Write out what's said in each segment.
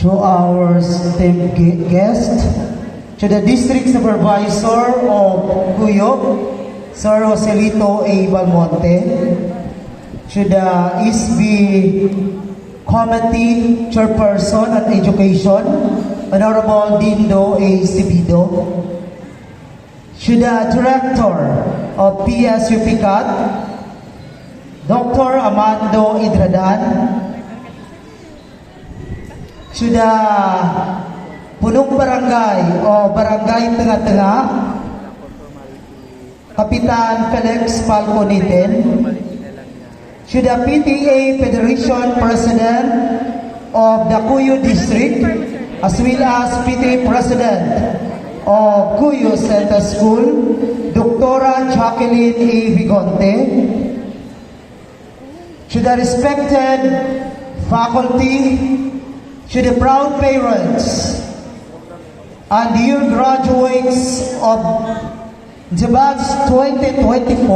to our esteemed guest, to the District Supervisor of Cuyo, Sir Joselito A. Balmonte, to the ESB Committee Chairperson on Education, Honorable Dindo A. Sibido, to the Director of PSU PICAT, Dr. Amando Idradan, to the Punong Barangay o Barangay Tanga-Tanga, Kapitan Felix Falconitin, to the PTA Federation President of the Cuyo District, as well as PTA President of Cuyo Center School, Dr. Jacqueline A. Vigonte, to the respected faculty, to the proud parents, and dear graduates of the batch 2024,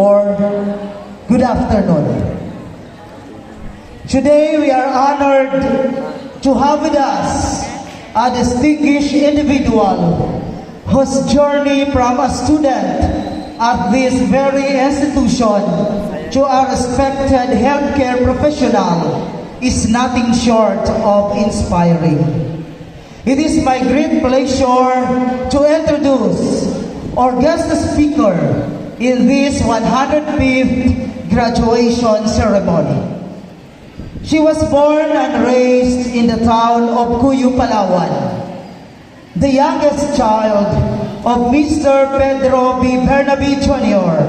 good afternoon. Today we are honored to have with us a distinguished individual whose journey from a student at this very institution to a respected healthcare professional is nothing short of inspiring. It is my great pleasure to introduce our guest speaker in this 105th graduation ceremony. She was born and raised in the town of Cuyo, Palawan, the youngest child of Mr. Pedro B. Bernabe Jr.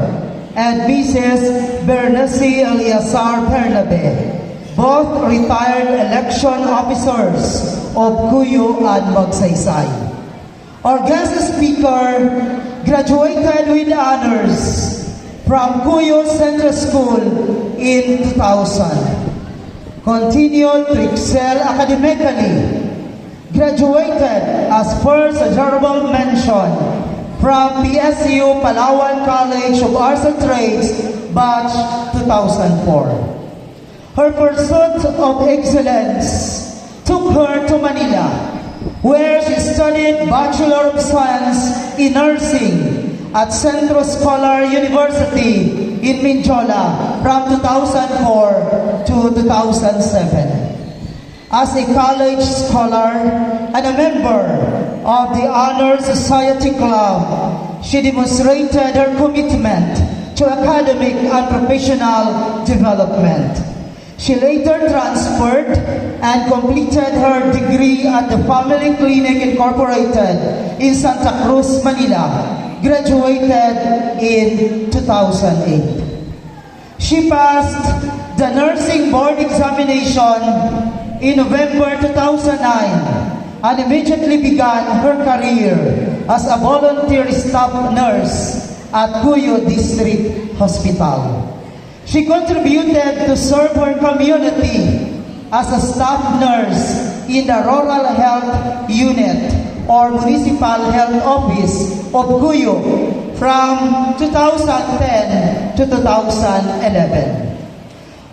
and Mrs. Bernace Eliazar Bernabe, both retired election officers of Cuyo and Magsaysay. Our guest speaker graduated with honors from Cuyo Central School in 2000. Continued to excel academically, graduated as first honorable mention from PSU Palawan College of Arts and Trades, batch 2004. Her pursuit of excellence took her to Manila, where she studied Bachelor of Science in Nursing at Centro Scholar University in Mindiola from 2004 to 2007. As a college scholar and a member of the Honor Society Club, she demonstrated her commitment to academic and professional development. She later transferred and completed her degree at the Family Clinic Incorporated in Santa Cruz, Manila, graduated in 2008. She passed the nursing board examination in November 2009 and immediately began her career as a volunteer staff nurse at Cuyo District Hospital. She contributed to serve her community as a staff nurse in the Rural Health Unit or Municipal Health Office of Cuyo from 2010 to 2011.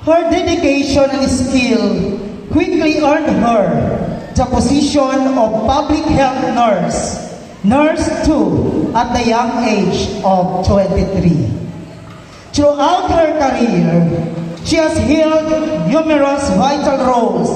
Her dedication and skill quickly earned her the position of public health nurse, Nurse 2, at the young age of 23. Throughout her career, she has held numerous vital roles,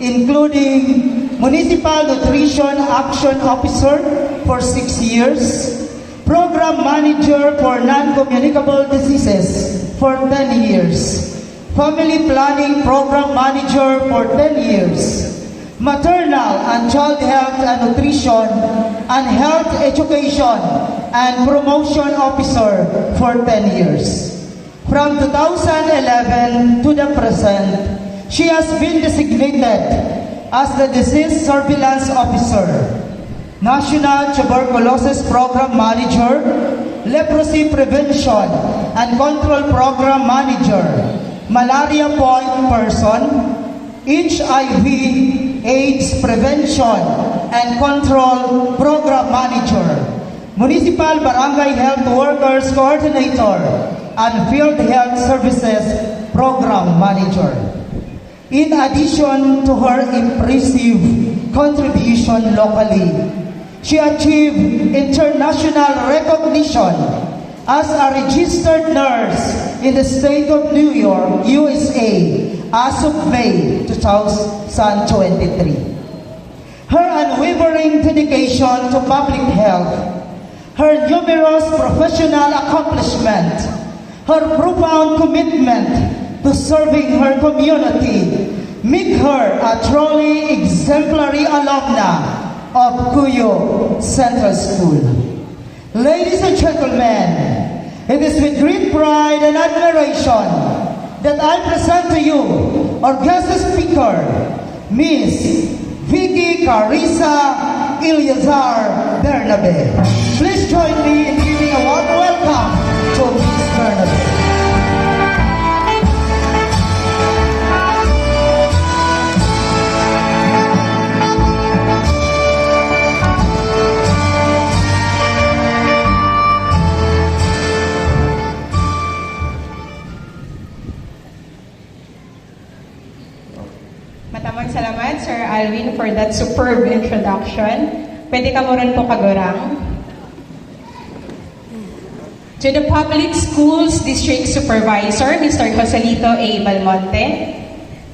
including Municipal Nutrition Action Officer for 6 years, Program Manager for Non-Communicable Diseases for 10 years, Family Planning Program Manager for 10 years, Maternal and Child Health and Nutrition and Health Education and Promotion Officer for 10 years. From 2011 to the present, she has been designated as the Disease Surveillance Officer, National Tuberculosis Program Manager, Leprosy Prevention and Control Program Manager, Malaria Point Person, HIV AIDS Prevention and Control Program Manager, Municipal Barangay Health Workers Coordinator, and Field Health Services Program Manager. In addition to her impressive contribution locally. She achieved international recognition as a registered nurse in the state of New York, USA, as of May 2023. Her unwavering dedication to public health, her numerous professional accomplishments, her profound commitment to serving her community make her a truly exemplary alumna of Cuyo Central School. Ladies and gentlemen, it is with great pride and admiration that I present to you our guest speaker, Miss Vicky Carissa Ilyazar Bernabe. Please join me in giving a warm welcome to Miss Bernabe. Matamang salamat, Sir Alvin, for that superb introduction. Pwede ka mo rin po kagurang. To the Public Schools District Supervisor, Mr. Joselito A. Balmonte.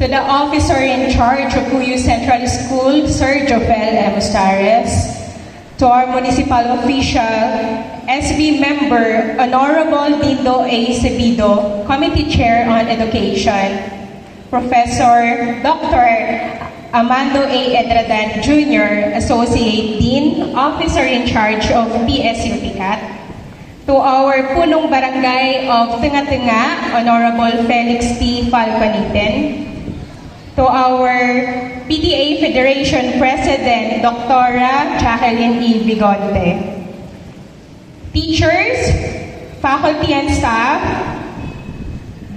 To the Officer in Charge of Cuyo Central School, Sir Jofel M. Ustares. To our Municipal Official, SB Member, Honorable Dindo A. Cebido, Committee Chair on Education. Professor Dr. Amando A. Edradan Jr., Associate Dean, Officer in Charge of PSU TICAT. To our Punong Barangay of Tinga-Tinga, Honorable Felix T. Falconitin. To our PTA Federation President, Dr. Jacqueline E. Bigonte. Teachers, faculty and staff,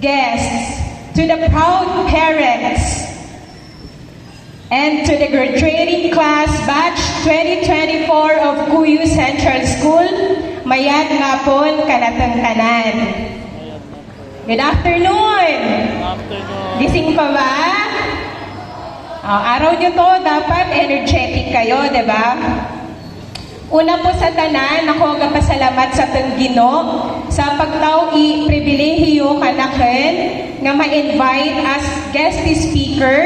guests, to the proud parents, and to the graduating class batch 2024 of Cuyo Central School, mayad nga pon kanatang tanan. Good afternoon! Gising pa ba? Araw nyo to, dapat energetic kayo, di ba? Una po sa tanan, ako agapasalamat sa Ginoo sa pagtaw-i pribilehiyo kanaken nga ma-invite as guest speaker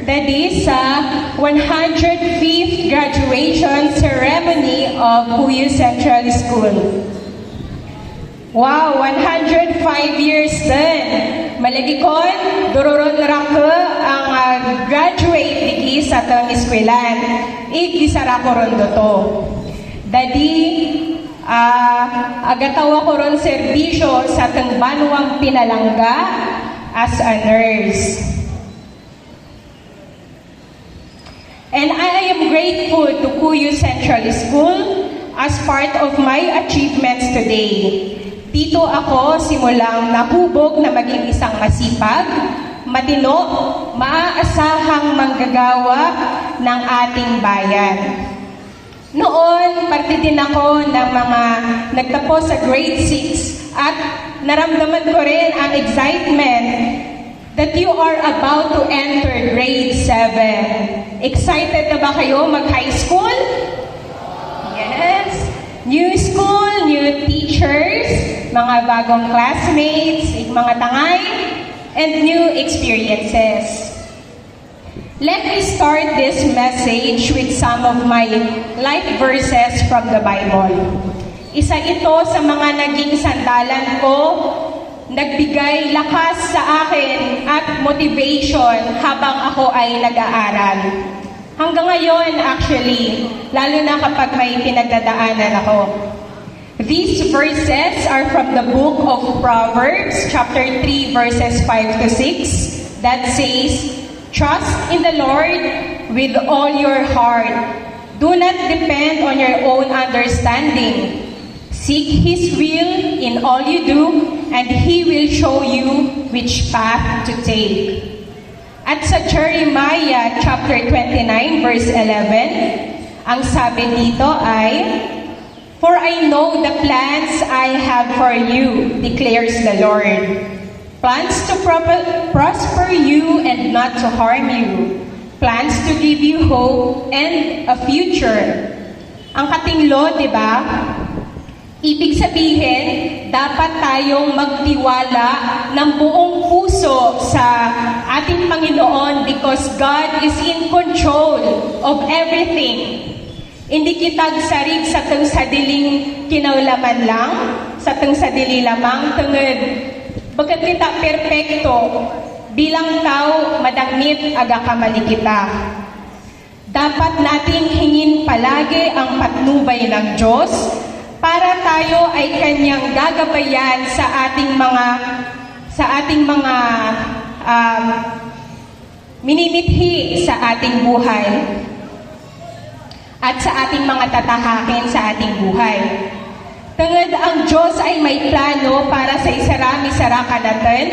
that is sa 105th graduation ceremony of Cuyo Central School. Wow, 105 years din. Malagikon, dururon raka ang graduate diki sa tang eskwelan. Igisara ko ron to. Dadi, agatawa ko ron serbisyo sa tang banwang Pinalangga as a nurse. And I am grateful to Cuyo Central School as part of my achievements today. Dito ako simulang nahubog na maging isang masipag, matino, maaasahang manggagawa ng ating bayan. Noon, parte din ako ng mga nagtapos sa grade 6 at naramdaman ko rin ang excitement that you are about to enter grade 7. Excited na ba kayo mag-high school? Yes. New school, new teachers, mga bagong classmates, mga tangay, and new experiences. Let me start this message with some of my life verses from the Bible. Isa ito sa mga naging sandalan ko, nagbigay lakas sa akin at motivation habang ako ay nag-aaral. Hanggang ngayon, actually, lalo na kapag may pinagdadaanan ako. These verses are from the book of Proverbs, chapter 3, verses 5 to 6, that says, "Trust in the Lord with all your heart. Do not depend on your own understanding. Seek His will in all you do, and He will show you which path to take." At sa Jeremiah chapter 29 verse 11, ang sabi dito ay, "For I know the plans I have for you, declares the Lord. Plans to prosper you and not to harm you. plans to give you hope and a future. Ang katinglo, di ba? Ibig sabihin, dapat tayong magtiwala ng buong puso sa ating Panginoon because God is in control of everything. Hindi kitag sarig sa tang sadiling kinawlaman lang, sa tang sadili lamang tungod. Bagat kita perpekto, bilang tao madangit aga kamali kita. Dapat nating hingin palagi ang patnubay ng Diyos para tayo ay kanyang gagabayan sa ating mga minimithi sa ating buhay at sa ating mga tatahakin sa ating buhay. Tungod ang Diyos ay may plano para sa isarami-saraka natin,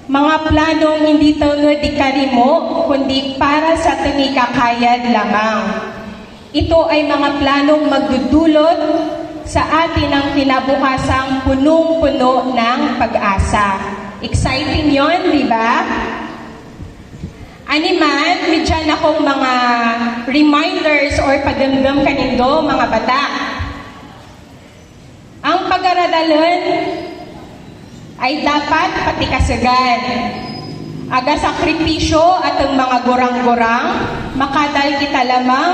mga planong hindi tungod ikarimo, kundi para sa tangikakayad lamang. Ito ay mga planong magdudulot sa atin ang kinabukasang punong-puno ng pag-asa. Exciting yon, di ba? Animan, medyan akong mga reminders or padamdam kanindo, mga bata. Ang pag-aradalan ay dapat patikasagan. Aga sakripisyo at ang mga gorang-gorang, makadal kita lamang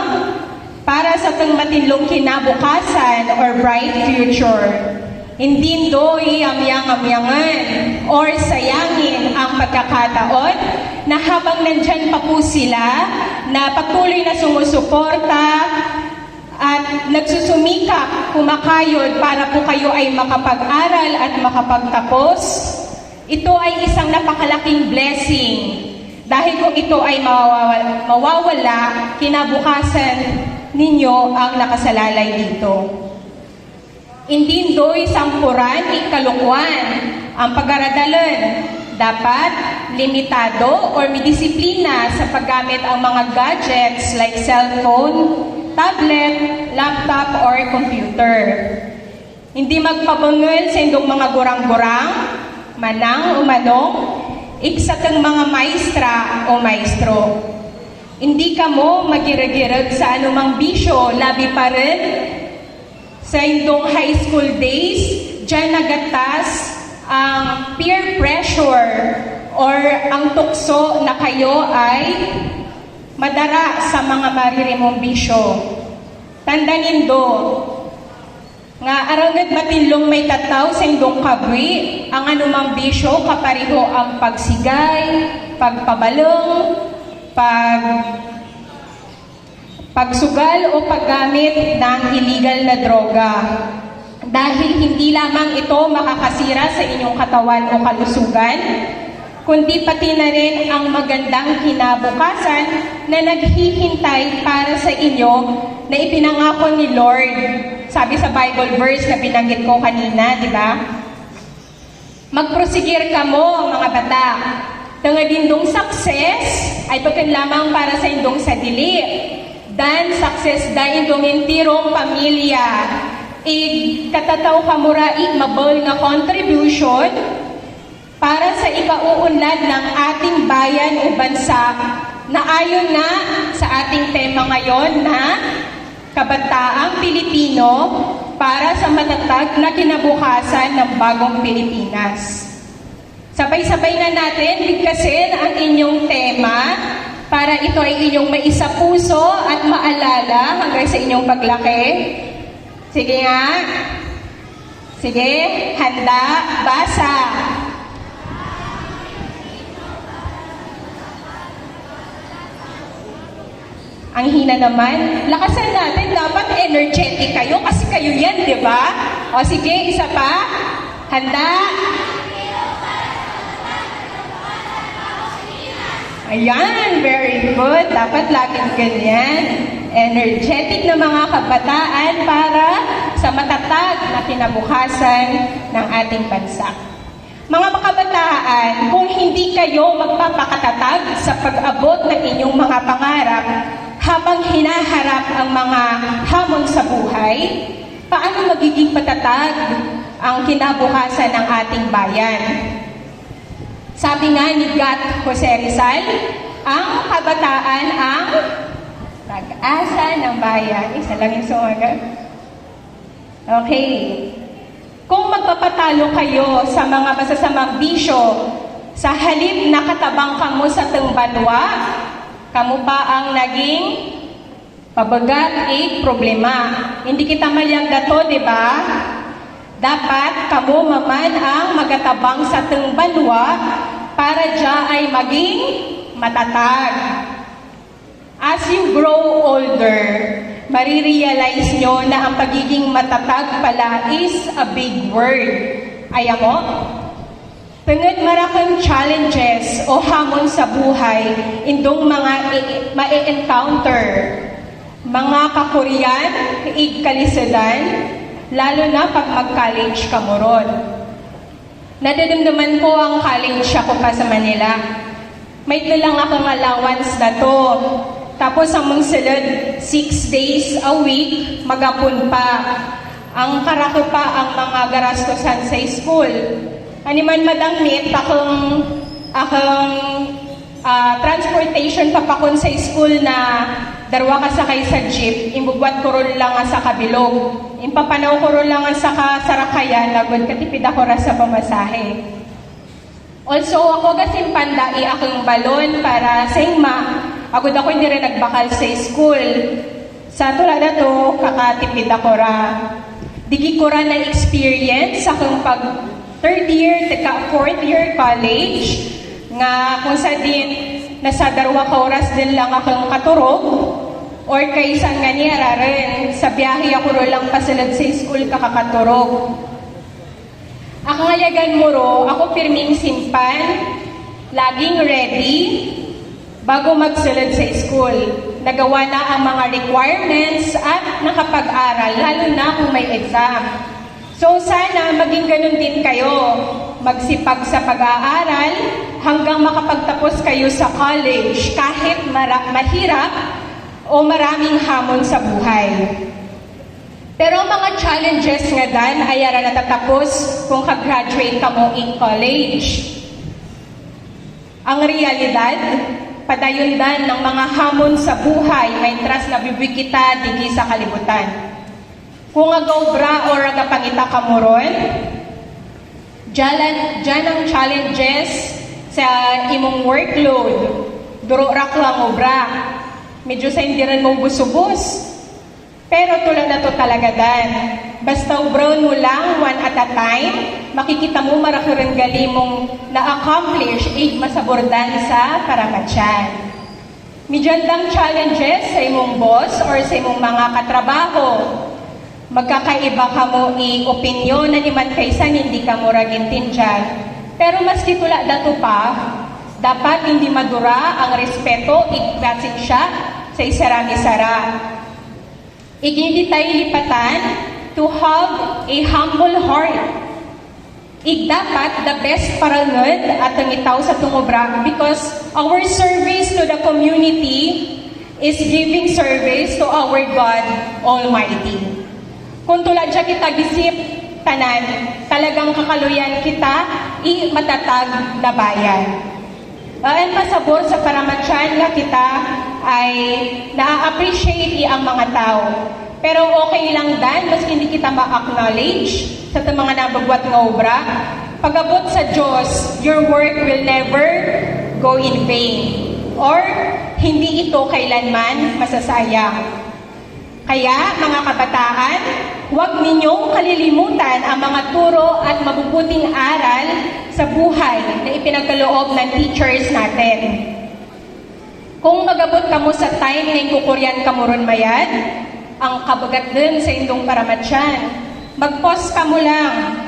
para sa tang matinlong kinabukasan or bright future. Hindi doy amyang-amyangan or sayangin ang pagkakataon na habang nandyan pa po sila na patuloy na sumusuporta at nagsusumikap, kumakayod para po kayo ay makapag-aral at makapagtapos. Ito ay isang napakalaking blessing dahil kung ito ay mawawala, kinabukasan ninyo ang nakasalalay dito. Hindi doy sampuran, ikalukuan ang pag-aradalan. Dapat limitado or may disiplina sa paggamit ang mga gadgets like cellphone, tablet, laptop, or computer. Hindi magpabangal sa indong mga gorang-gorang, manang o manong, iksatang mga maestra o maestro. Hindi ka mo magirag-irag sa anumang bisyo, labi pa rin sa indong high school days, dyan nagatas ang peer pressure or ang tukso na kayo ay madara sa mga maririmong bisyo. Tandanindo, nga arangad matinlong may tataw sa indong kabwi, ang anumang bisyo kapariho ang pagsigay, pagpabalong, pagsugal o paggamit ng illegal na droga. Dahil hindi lamang ito makakasira sa inyong katawan o kalusugan, kundi pati na rin ang magandang kinabukasan na naghihintay para sa inyo na ipinangako ni Lord. Sabi sa Bible verse na binanggit ko kanina, di ba? Magprosigir ka mo, mga bata. Tungod indong success ay pagkan lamang para sa indong sadili. Dan success da indong intirong pamilya. Katataw kamura mabal nga contribution para sa ikauunlad ng ating bayan o bansa na ayon nga sa ating tema ngayon na Kabataang Pilipino para sa matatag na kinabukasan ng bagong Pilipinas. Sabay-sabay na natin bigkasin ang inyong tema para ito ay inyong maisapuso at maalala hanggang sa inyong paglaki. Sige nga. Sige, handa, basa. Ang hina naman. Lakasan natin, dapat energetic kayo kasi kayo yan, di ba? O sige, isa pa. Handa. Ayan, very good. Dapat laging ganyan. Energetic na mga kabataan para sa matatag na kinabukasan ng ating bansa. Mga kabataan, kung hindi kayo magpapakatatag sa pag-abot ng inyong mga pangarap habang hinaharap ang mga hamon sa buhay, paano magiging patatag ang kinabukasan ng ating bayan? Sabi nga ni Gat Jose Rizal, ang kabataan kabataan ang pag-asa ng bayan. Isa lang yung sumagot. Okay. Kung magpapatalo kayo sa mga masasamang bisyo, sa halip na katabang kamo sa tumbanwa, kamo pa ang naging pabagat problema. Hindi kita malyang gato, di ba? Dapat kamo maman ang magatabang sa tumbanwa para diya ay maging matatag. As you grow older, marirealize nyo na ang pagiging matatag pala is a big word. Ayaw mo? Tungod marakang challenges o hamon sa buhay, indong mga ma-encounter, mga kakuryan, kalisodaan, lalo na pag mag-college ka mo ron. Nadadamdaman ko ang college ako pa sa Manila. May lang akong allowance na to. Tapos ang mong sulod, 6 days a week, magapon pa. Ang karako pa ang mga garastosan sa school. Animan madangmit, akong transportation papakon sa school na darwa ka sakay sa jeep, imbugwat ko ron lang sa kabilog. Impapanaw ko ron lang sa kasarakayan, lagod katipid ako ra sa pamasahe. Also, ako kasing pandai akong balon para sa ingma. Agod ako hindi rin nagbakal sa school. Sa tulad na to, kakatipid ako ra. Digi ko ra na experience akong pag third year, fourth year college, nga kung sa din, nasa darwa ka oras din lang akong katurog, or kaysa nga niya rin, sa biyahe ako ro lang pasalad sa school kakakaturog. Ako ngayagan mo ro, ako pirming simpan, laging ready, bago magsulod sa school. Nagawa na ang mga requirements at nakapag-aral, lalo na kung may exam. So sana maging ganun din kayo, magsipag sa pag-aaral hanggang makapagtapos kayo sa college kahit mahirap o maraming hamon sa buhay. Pero mga challenges nga dan ay ara natatapos kung ka-graduate ka mo in college. Ang realidad, padayon dan ng mga hamon sa buhay, may trust na bibig kita digi sa kalibutan. Kung agobra o agapangita ka mo ron, dyan ang challenges sa imong workload. Duro rak lang obra. Medyo sa hindi rin mo busubos. Pero tulad na to talaga dan. Basta obra mo lang one at a time, makikita mo marakirin gali mong na-accomplish masabordan sa paramatyan. Medyo dang challenges sa imong boss or sa imong mga katrabaho. Magkakaiba ka mo opinyon na naman kaysa hindi ka mo ragintindihan. Pero maski tula dato pa, dapat hindi madura ang respeto, igbasin siya sa isarami-sara. Igindi tayo lipatan to have a humble heart. Dapat the best parangod at ang itaw sa tungobra because our service to the community is giving service to our God Almighty. Kung tulad siya kita gisip, tanan, talagang kakaluyan kita, matatag na bayan. Ang pasabor sa paramatyan nga kita ay na-appreciate ang mga tao. Pero okay lang dan, maski hindi kita ma-acknowledge sa mga nabagwat nga obra. Pag-abot sa Diyos, your work will never go in vain. Or hindi ito kailanman masasayang. Kaya, mga kabataan, huwag ninyong kalilimutan ang mga turo at mabubuting aral sa buhay na ipinagkaloob ng teachers natin. Kung magabot ka mo sa time na kukuryan ka mo ron mayad, ang kabagat din sa indong paramatyan, mag-pause ka mo lang,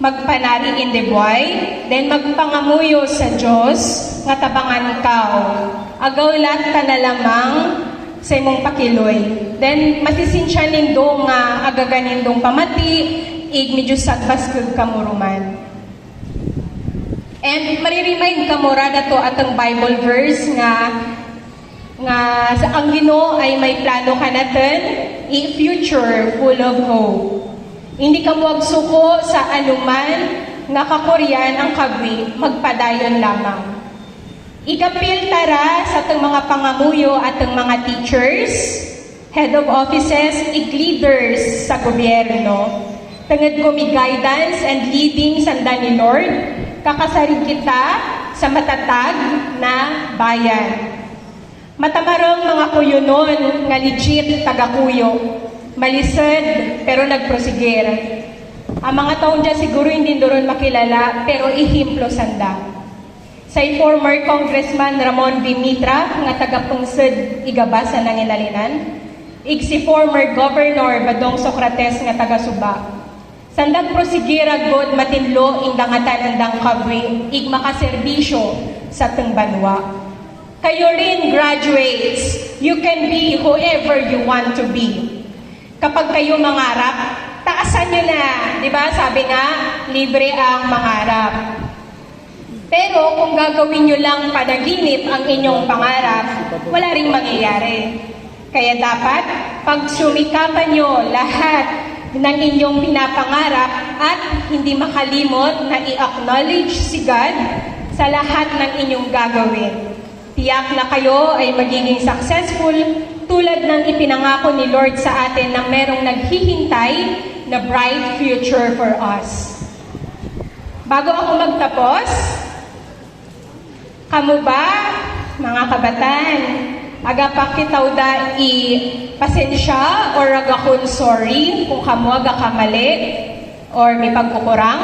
magpanari in the buhay, then magpangamuyo sa Diyos, nga tabangan kao. Agaw lat ka na lamang sa imong pakiloy. Then, masisinsya nindong nga agaganindong pamati, medyo sagbas kamuruman. And mariremind ka mo rada to atong Bible verse nga sa ang Ginoo ay may plano ka natin, a future full of hope. Hindi ka mo agsuko sa anuman nga kakuryan ang kagwi, magpadayon lamang. Ikapil tara sa itong mga pangamuyo at itong mga teachers, head of offices, leaders sa gobyerno. Tangad ko may guidance and leading sanda ni Lord, kakasarin kita sa matatag na bayan. Matamarong mga kuyo nun, nga legit taga-kuyo. Malisod, pero nagprosigir. Ang mga taon dyan siguro hindi doon makilala, pero ihimplo sanda. Say former Congressman Ramon Dimitra, nga taga-pungsod igabasa ng inalinan. Si former Governor Badong Socrates, nga taga-suba. Sandag prosigira god matinlo indangatan andang kabri, makaserbisyo sa teng banwa. Kayo rin, graduates, you can be whoever you want to be. Kapag kayo mangarap, taasan nyo na. Di ba? Sabi nga, libre ang mangarap. Pero kung gagawin nyo lang panaginip ang inyong pangarap, wala ring mangyayari. Kaya dapat, pagsumikapan nyo lahat ng inyong pinapangarap at hindi makalimot na i-acknowledge si God sa lahat ng inyong gagawin. Tiyak na kayo ay magiging successful tulad ng ipinangako ni Lord sa atin na merong naghihintay na bright future for us. Bago ako magtapos, kamu ba, mga kabataan, agapakitaw da pasensya or agakon sorry kung kamu aga kamali or may pagkukurang?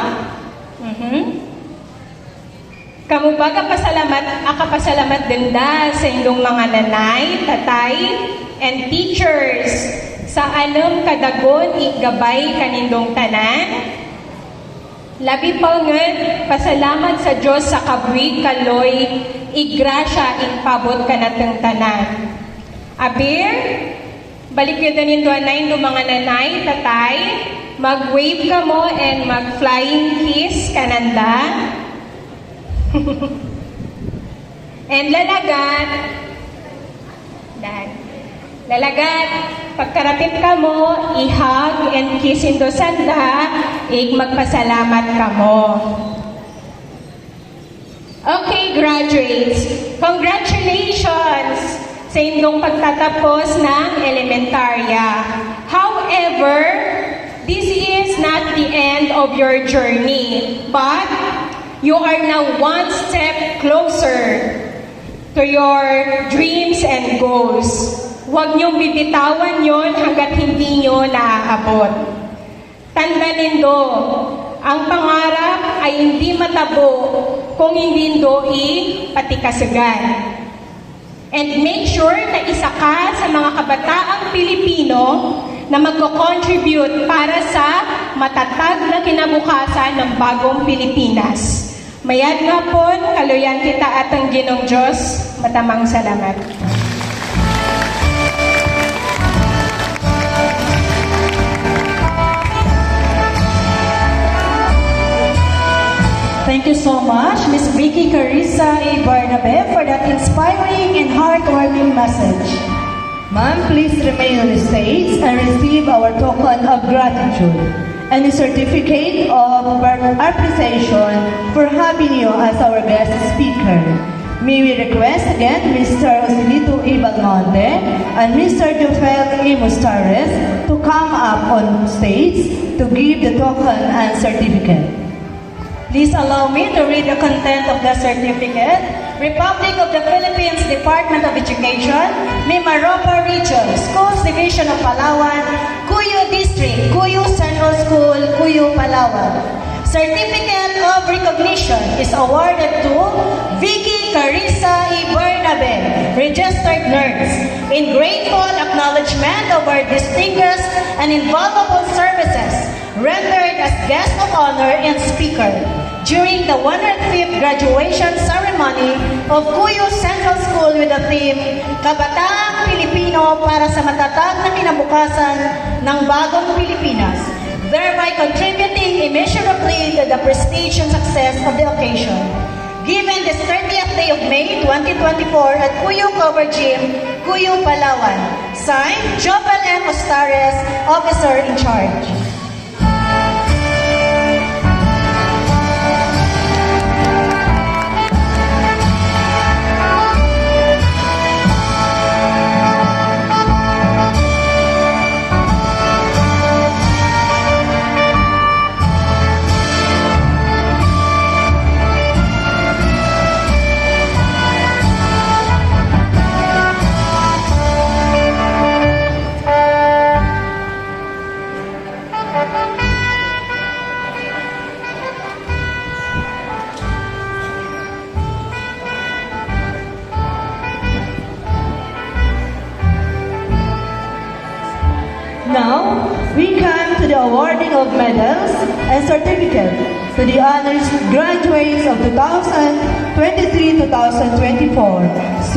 Kamu ba akapasalamat din da sa inyong mga nanay, tatay, and teachers sa anong kadagon igabay kanindong tanan? Labi pa nga, pasalamat sa Diyos sa kabwi kaloy, igrasya ingpabot ka natang tanan. Abir, balik yun din yung anay ng mga nanay, tatay, mag-wave ka mo and mag-flying kiss kananda. And lalagat, pagkarapit ka mo, ihag and kissin do sanda, magpasalamat ka mo. Okay, graduates, congratulations sa inyong pagtatapos ng elementarya. However, this is not the end of your journey, but you are now one step closer to your dreams and goals. Huwag niyong bibitawan yon hanggat hindi niyo naaabot. Tandaan nindo, ang pangarap ay hindi matabo kung hindi nindo ipatikasagan. And make sure na isa ka sa mga kabataang Pilipino na magko-contribute para sa matatag na kinabukasan ng bagong Pilipinas. Mayad nga po, kaluyan kita at ang Ginong Diyos. Matamang salamat. Thank you so much, Ms. Vicky Carissa A. Barnabe, for that inspiring and heartwarming message. Ma'am, please remain on the stage and receive our token of gratitude and a certificate of appreciation for having you as our guest speaker. May we request again Mr. Joselito A. Balmonte and Mr. Jofel A. Mustares to come up on stage to give the token and certificate. Please allow me to read the content of the certificate. Republic of the Philippines Department of Education, Mimaropa Region, Schools Division of Palawan, Cuyo District, Cuyo Central School, Cuyo, Palawan. Certificate of Recognition is awarded to Vicky Carissa E. Bernabe, Registered Nurse, in grateful acknowledgement of our distinguished and invaluable services rendered as guest of honor and speaker during the 105th graduation ceremony of Cuyo Central School with the theme, Kabataang Pilipino para sa matatag na kinabukasan ng bagong Pilipinas, thereby contributing immeasurably to the prestige and success of the occasion. Given this 30th day of May 2024 at Cuyo Cover Gym, Cuyo, Palawan. Signed, Jopel M. Ostares, Officer in Charge. Now, we come to the awarding of medals and certificates to the honors graduates of 2023-2024.